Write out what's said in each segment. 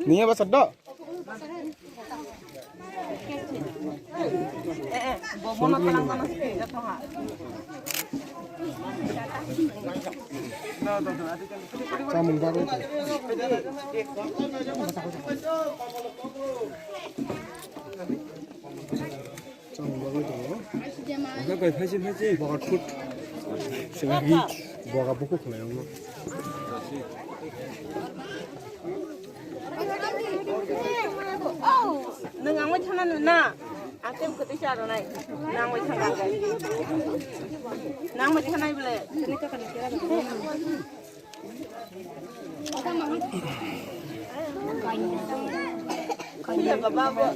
Niya ba saddo? Bobono talang mana sih jatuh nggak? Samung bago ito. Samung bago ito. Agak haji bagat food. Sengagi baga buku kena yang Oh, nengang macam mana na? Aku ketika ada naik, nang macam mana? Nang macam mana boleh? Ini kan kira kaya bapa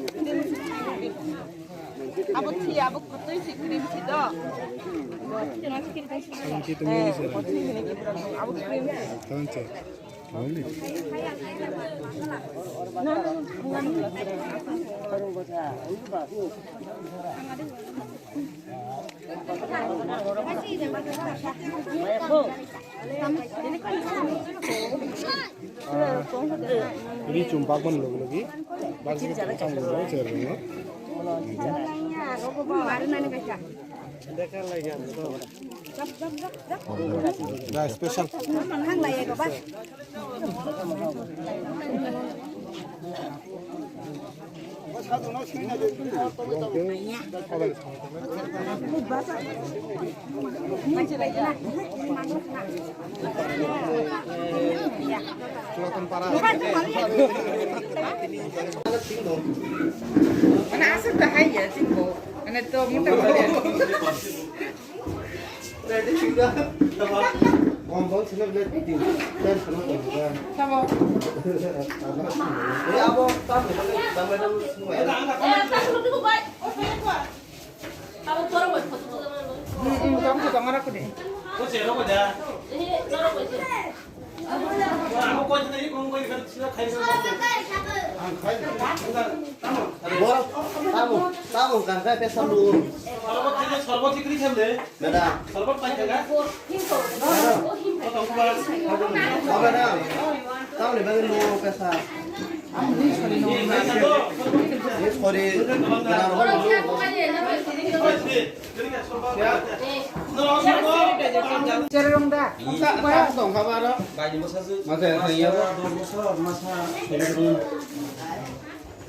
abu ti abu kutu si krim si do. Kita mau sih. Abu krim. Tanca. Boleh. Ini cumpak pun lagi. Bagus kita ngomong cerita. Nah, spesial. Mana asal bahaya sih bu? Mana tuh muntah boleh? Ready sudah. Ngomong sih lebih tinggi. Dan sama juga. Sama. Ini apa? Tambah dulu semua. Kamu juga ngarap deh. Kau siapa kau dah? Aku kau jadi kau ini kan sudah kaya Tamu kan saya pesan dulu. Sorbat ikri siapa? Beda. Sorbat panjang kan? Kau tahu kau Oh beda. Tamu nih bagi dulu pesan. Ini sorry. Cerong dah. Dong kabar dong. Masa iya masa.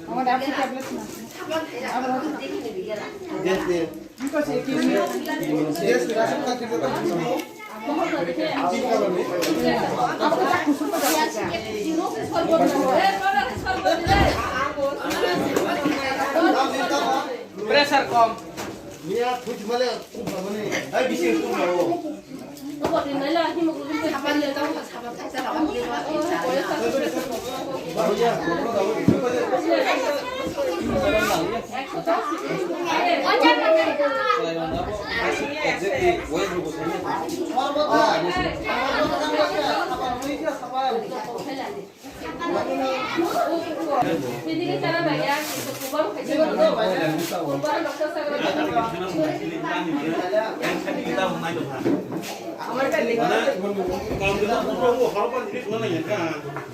Kamu dah apa tablet na? Yes yes. Engkau sih kini. Yes rasa tak kita. Aku tak kusuk pada aja. Pressure kom. Mia kuch male kuch bane. Ay bisi kuch malo.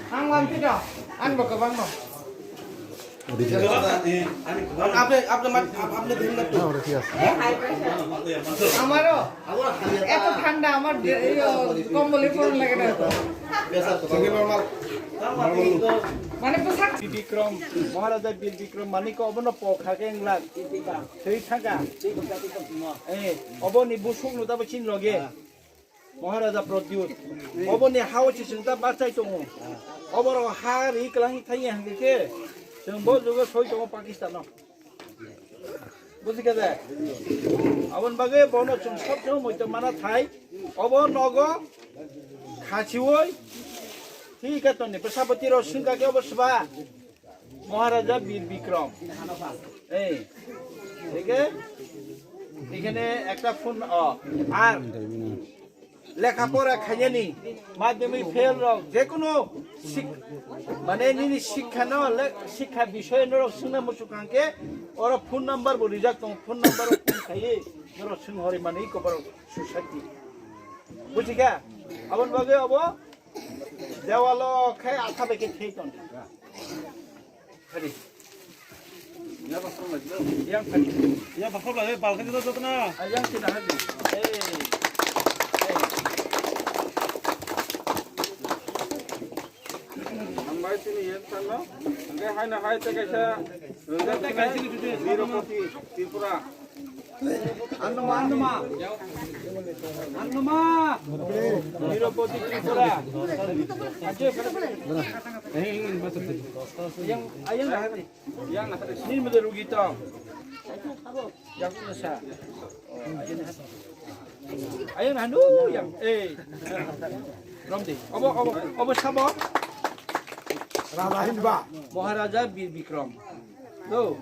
Angwan tidak. An berkembang dong. আমারও এত ঠান্ডা আমার কম্বলের পরন লাগে না মানে পোশাক বিক্রম মহারাজা বীর বিক্রম মানিক অবন পখাকে এংলাক সেই থাকা অবনি বুসুক নুতাবো চিন লগে মহারাজা প্রদ্যুৎ অবনি হাওচি চিন্তা বাঁচাই দङ অবর হা রিকলাং থাইয়া হাंगेके जों बजुगो सय दङ पाकिस्तानाव बुझिका जाय अबन बागे बनो जों सब जों मइतो माना थाय अब नग खाचिवय ठीक है तो ने प्रजापति रो सिंगा के बसबा महाराजा বীর বিক্রম এই ঠিক আছে এখানে একটা ফোন আর লেখাপড়া খাইনি মাধ্যমিক ফেল রক যে কোনো মানে নিনি শিক্ষা না শিক্ষা বিষয় নরক সুনা মুসুকাঙ্কে ওর ফোন নাম্বার বলি যাক ফোন নাম্বার ফোন খাইয়ে নরক সুন হরি মানে কবার সুশক্তি বুঝিকা আবন বাগে of Jawalo kai ata beke thei ton. Ready. Yang Ya pasok lagi, balkan itu tuh na. yang tidak habis. Ambai sini yang sana. Angkai hai na hai te kaisa. Runda te kaisa Nirupati Tripura. Andama. Nirupati Tripura. Aje yang ayang dah habis. Yang nak habis. Ni mesti rugi tau. Yang nasa. Ayang handu yang Ramdi. Obo sabok. Rabahin ba? Maharaja Bir Bikram. Do.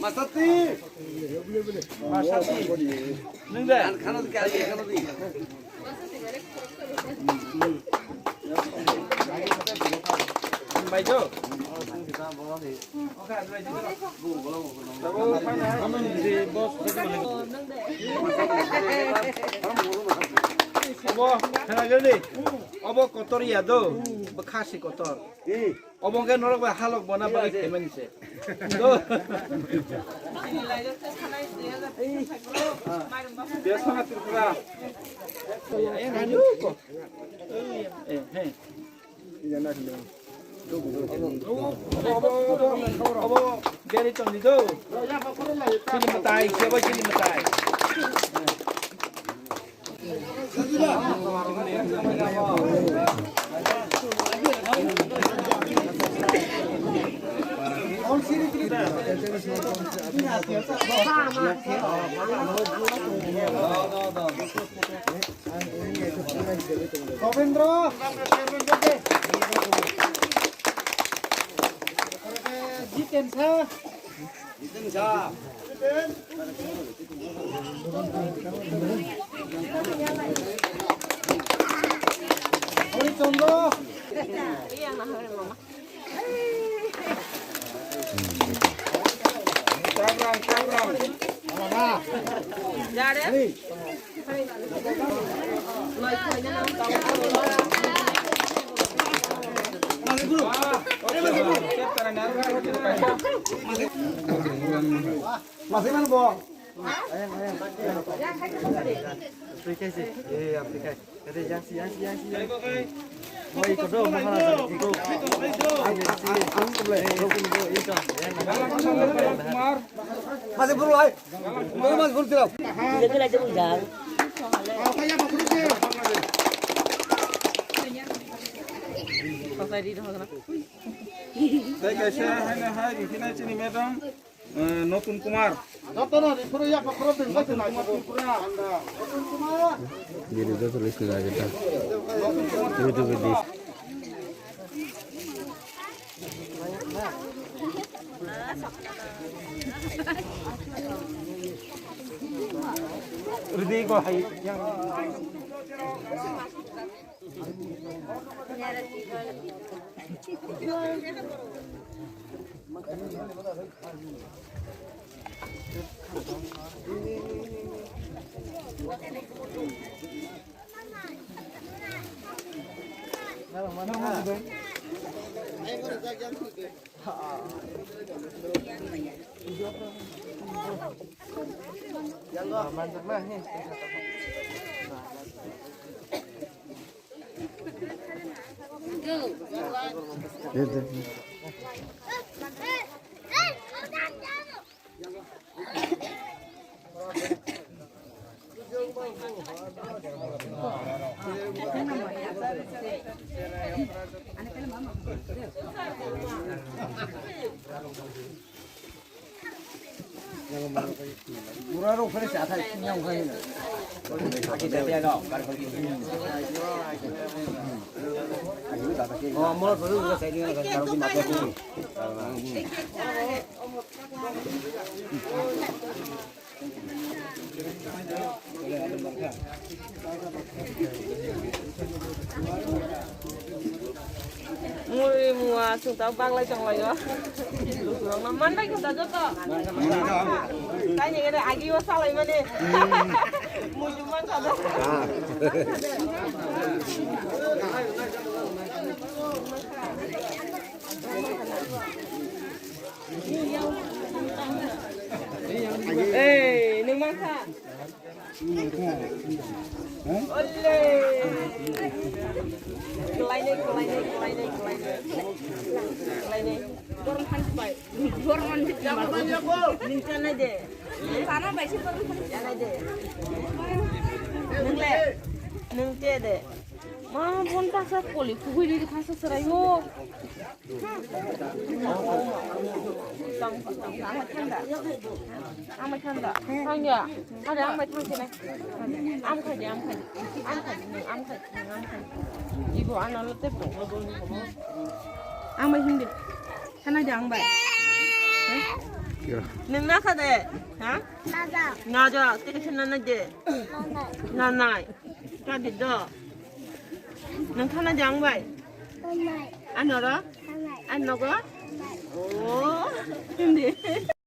Masati. Nengda. Khana di kali khana di. Bajo. Obo, kenal Obo kotor ya do, bekas kotor. Obo kan orang berhalak bona balik temen se. Do. Dia sangat terkerak. Yang anu kok. Obo, dari tahun itu. Cili metai, siapa cili metai? Kovendro, Jitensa. Ori Chandra. Iya, nah, mama. Cabrang. Mama. Jadi. Masih mana bo? Masih perlu ay. Masih perlu tirap. Jadi lagi menjal. নতুন Kumar Rudy ko hay yang Murah ufere siapa yang kau ini? Oh, mau baru juga saya dengar kalau di mata aku. Mui mua chúng ta băng lại trong này đó nó mắn đấy chúng ta rất to cái này cái này ai kêu sao lại mà đi mua chúng mắn thật đó ê đừng mang xa oleh kelai ni dorong hantu baik dorong hantu nincan aja sana baik sih dorong hantu aja neng deh mah pun pasal poli kuhui di kasar serayu amat kanda hanya ada amat kanda amat ibu anak lu tepu amat hindi kana jang bay neng nak ada ha nada tiga senana je nanai kadi do neng kana jang bay ano ra ano ko oh hindi